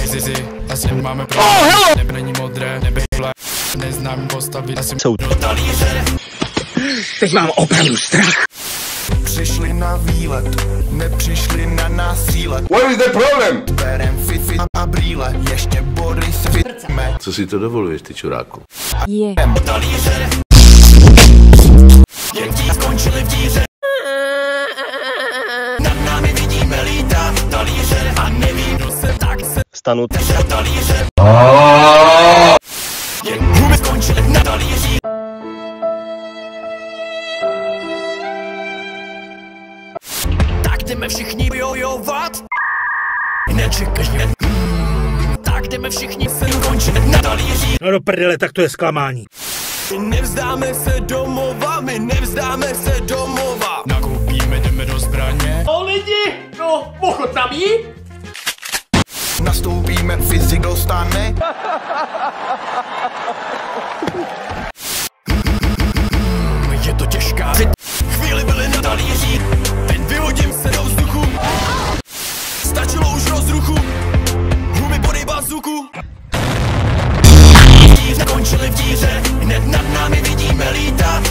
zizi, asi máme pro nebe není modré, nebe fle, neznám postavit, asi jsou do talíře. Teď mám opravdu strach. Přišli na výlet, nepřišli na nástřílet. What is the problem? Berem fifi a brýle, ještě body se vytrme. Co si to dovoluješ, ty čuráku? Je. Talíře. Děti skončili v díře. Nad námi vidíme lítat talíře a nevím, kdo se tak se Vstanu. talíře. Huby skončili na talíři. Tak jdeme všichni bojovat. Nečekaš mě. Tak jdeme všichni se končit na talíři. No do prdele, tak to je zklamání. My nevzdáme se domova, my nevzdáme se domova. Nakoupíme, jdeme do zbraně. O lidi, no, ochotnaví? Nastoupíme, fyzik dostane. Je to těžká. Chvíli byli na talíři, teď vyhodím se do vzduchu. Stačilo už rozruchu, huby body bazuku. Končili v díře, hned nad námi vidíme lítat.